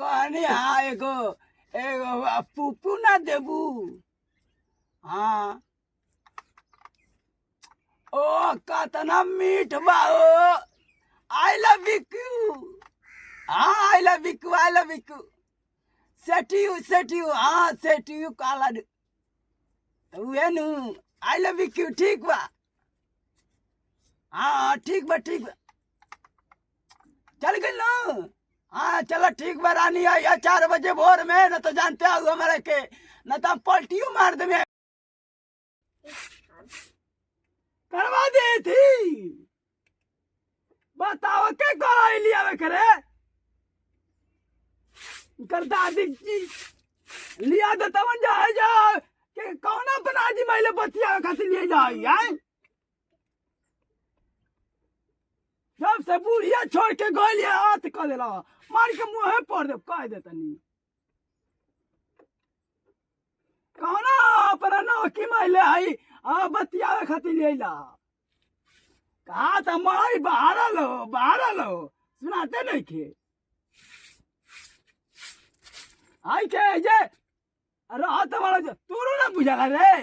कहनी हाँ एगो एगो पुपू ना देबू। हाँ ओ कतना मीठ बा ओ। आई लव यू। हाँ I love you. Set you हाँ सेट यू काला उहे नु आई लव यू ठीक बा। हाँ ठीक बा चल गई ना। हाँ चलो ठीक बा रानी आई 4 बजे भोर में न तो जानते हो हमारे के न तो हम पलटियो मार देवे। करवा दी थी बताओ के कराई लिया करे कर दादी जी लिया तो तवन जाए जा के कौन बना जी मैले बतिया खातिर लिए जाई है। जब से बुढ़िया छोड़ के गई हाथ कर देला मार के मुंह पड़ दे कह दे तनी कहना पर न की मैले आई आ बतिया खातिर लिए ला कहा था माई बाहर लो सुनाते नहीं के आई के जे रात वाला तोरो ना बुझाला रे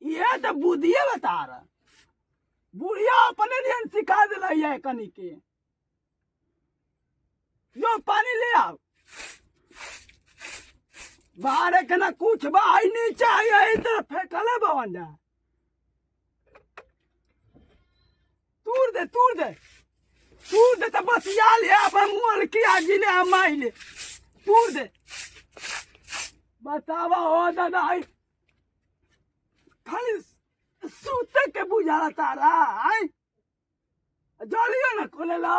ये तो बुद्धिया बता रहा बुढ़िया अपने लिए सिखा दिला है कनी के जो पानी ले आओ बाहर के ना कुछ बाई नीचे आई इधर फेंकले बवन जा तूर दे तो बस याल है अपन मुंह की आजी ले माई ले तूर दे बतावा हो दादा आई खाली सूते के बुझाला तारा आई जलियो ना खोलेला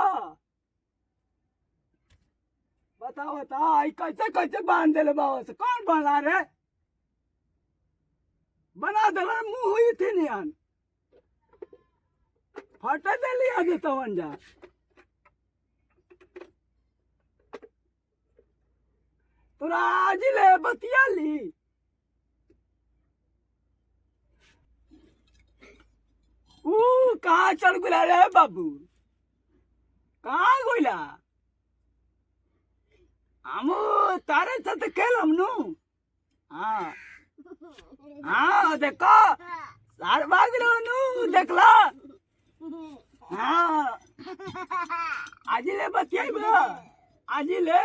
बता आई कैसे बांध देले बाबा से कौन बना रे बना देला मुंह हुई थी नियन फटे दे लिया दे तवन जा तोरा आज ले बतिया ली कहाँ चल गुला रे बाबू कहाँ गोला हम तारे साथ खेलम नु। हाँ हाँ देखो सार भाग लो नु देखला। हाँ आज ले बतियाई बा आज ले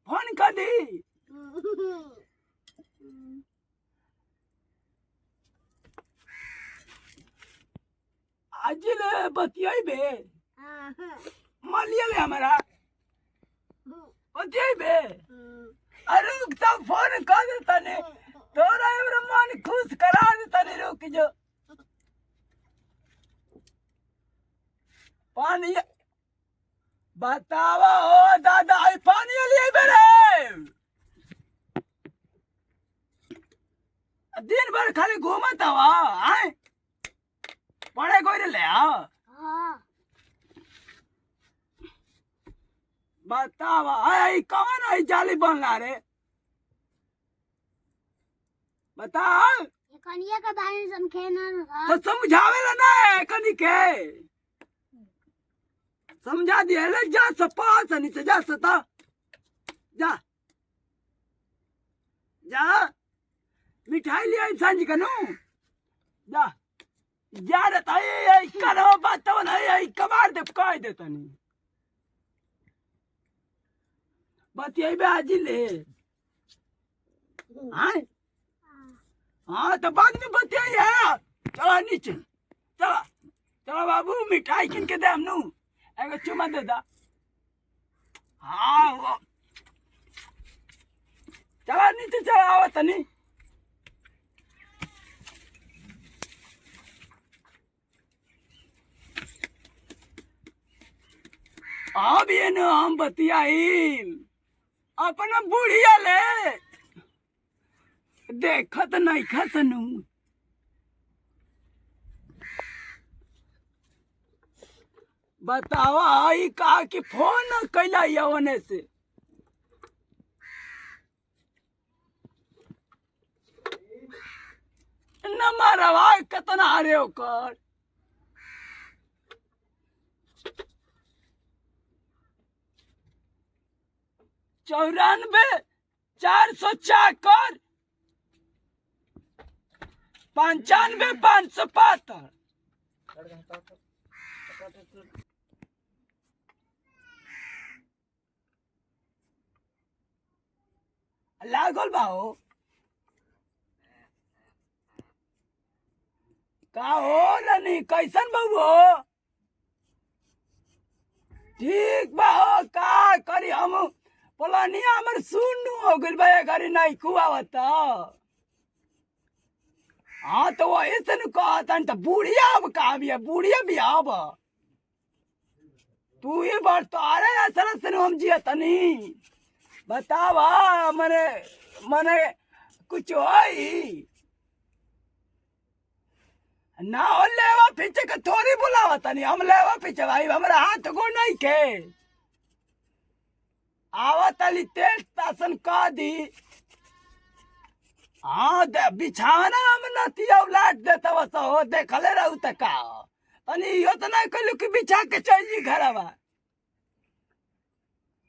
फोन कर दी आज ले बतियाई बे मालिया ले हमारा बतियाई बे अरे तब फोन कर देता ने तोरा एवरे मन खुश करा देता ने रुक जो पानी बतावा हो दादा आई पानी लिए बेरे दिन भर खाली घूमत हवा आए पढ़े कोई ले आओ बतावा आई कौन आई जाली बनला रे बता कनिया का बारे में समझेना तो समझावेला ना कनी के समझा दिया ले जा सपास नीचे जा सता जा मिठाई लिया सांझ कनु जा रे ताई करो बात नहीं कबाड़ दे कह दे तनी बतियाई बे आज ले हाँ तो बाद में बतियाई है चलो नीचे चलो बाबू मिठाई किन के दे हम नु एगो चुमा दे दा हाँ वो चलो नीचे चलो आओ तनी अब ये न हम बतियाई अपना बुढ़िया ले देखत नहीं खसनु बतावा आई कहा कि फोन कैला यवने से न मारवा कितना रे ओकर 94 400 चाकर 95 575 लागल बा हो का हो रानी कैसन बाबू हो ठीक बा हो का करी हम पलानिया हमर सुन हो गइल बा घरी नहीं कुआवत हाँ तो वही से न कहतन तो बुढ़िया अब कहाँ भी है बुढ़िया भी अब तू ही बार तो आ रहे असर से हम जिया तनी बतावा मने मने कुछ होई ना हो लेवा पीछे के थोड़ी बुलावा तनी हम लेवा पीछे भाई हमारा हाथ गो नहीं के आवा तली तेल तासन का दी हाँ दे बिछाना हम नतिया लाट देता बस हो देखले रहू त का तनी यो तो नहीं कहलू कि बिछा के चल जी घरवा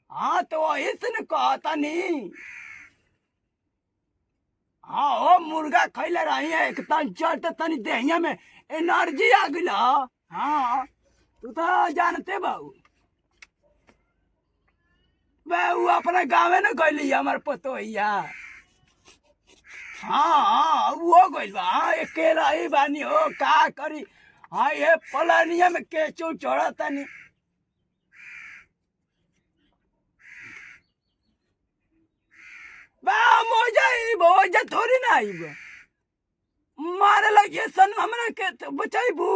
हाँ तो वही से न कहतनी हाँ ओ मुर्गा खैले रही है एक तन चलते तनी देहिया में एनर्जी आ गई हाँ तू तो जानते बाबू वो अपने गाँव न गई हमार पतोहिया हाँ हाँ वो गइल बा हाँ अकेला ही बानी हो का करी हाँ ये पलानिया में केचू छोड़ा तनी बा मोजा थोड़ी ना आईब मारे लगे सन हमरा के तो बचाइबू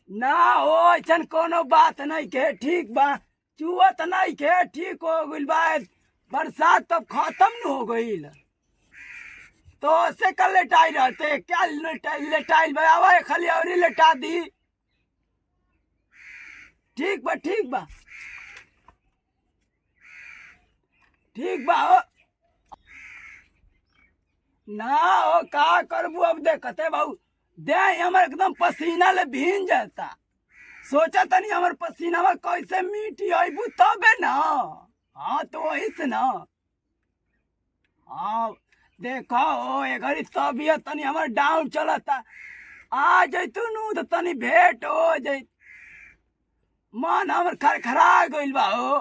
ना हो ऐसन कोनो बात नहीं के ठीक बा चुवत नहीं के ठीक हो गइल बा बरसात तब खत्म न हो गइल तो से कल लेटाई रहते क्या लेटाइल बा आवा खाली और लेटा दी ठीक बा ठीक बा ठीक बा हो ना हो का करबू अब देखते बाबू दे हमर एकदम पसीना ले भीन जाता सोचा तनी हमर पसीना में कैसे मीठी आईबू तबे ना हाँ तो वही से ना हाँ देखो ओ ये घड़ी तबियत तनी हमर डाउन चलता आ जैतू नू तो तनी भेंट हो जाई मन हमर खरखरा गइल बा हो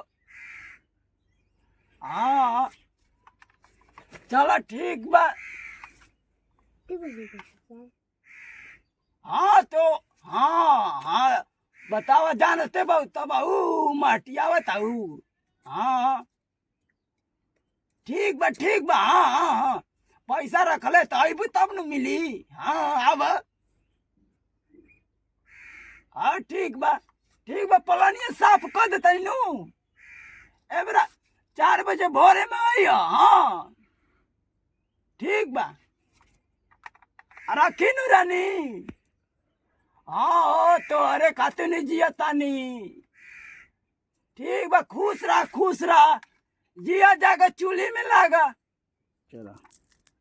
हाँ चलो ठीक बा हाँ तो हाँ हाँ बतावा जानते बहु तब मटियावत हूँ हाँ ठीक बा हाँ हाँ हाँ पैसा रखले तो अबू तब न मिली हाँ अब हाँ ठीक बा पलानिया साफ कर देता नू एबरा 4 बजे भोरे में आई हाँ ठीक बा रखी नू रानी हाँ तो अरे खाते नहीं जिया तानी ठीक बा खुश रहा जिया जाकर चूल्ही में लागा चलो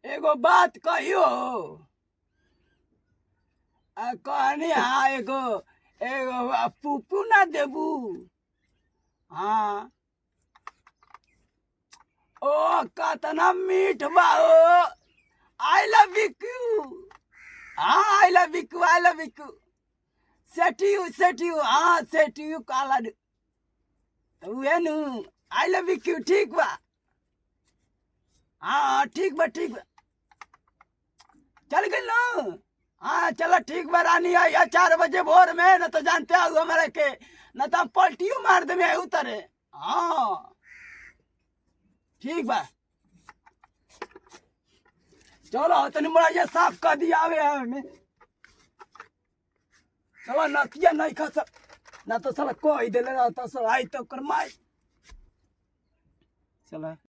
एगो बात कहियो कहनी हाँ एगो पुपू ना देबू हाँ ओ कतना मीठ बा ओ आई लव यू हाँ I love you set you हाँ सेट यू काला उहे नु आई लव यू ठीक बा हाँ ठीक बा चल गई ना हाँ चलो ठीक बा रानी या 4 बजे भोर में न तो जानते हो हमारे के न तो हम पलटियो मार दे उतरे हाँ ठीक बा चलो तनी बड़ा ये साफ कर दिया आवे में चलो नतिया नहीं खा सब ना तो साला कोई दिले रहता सब आई तो करमाई चला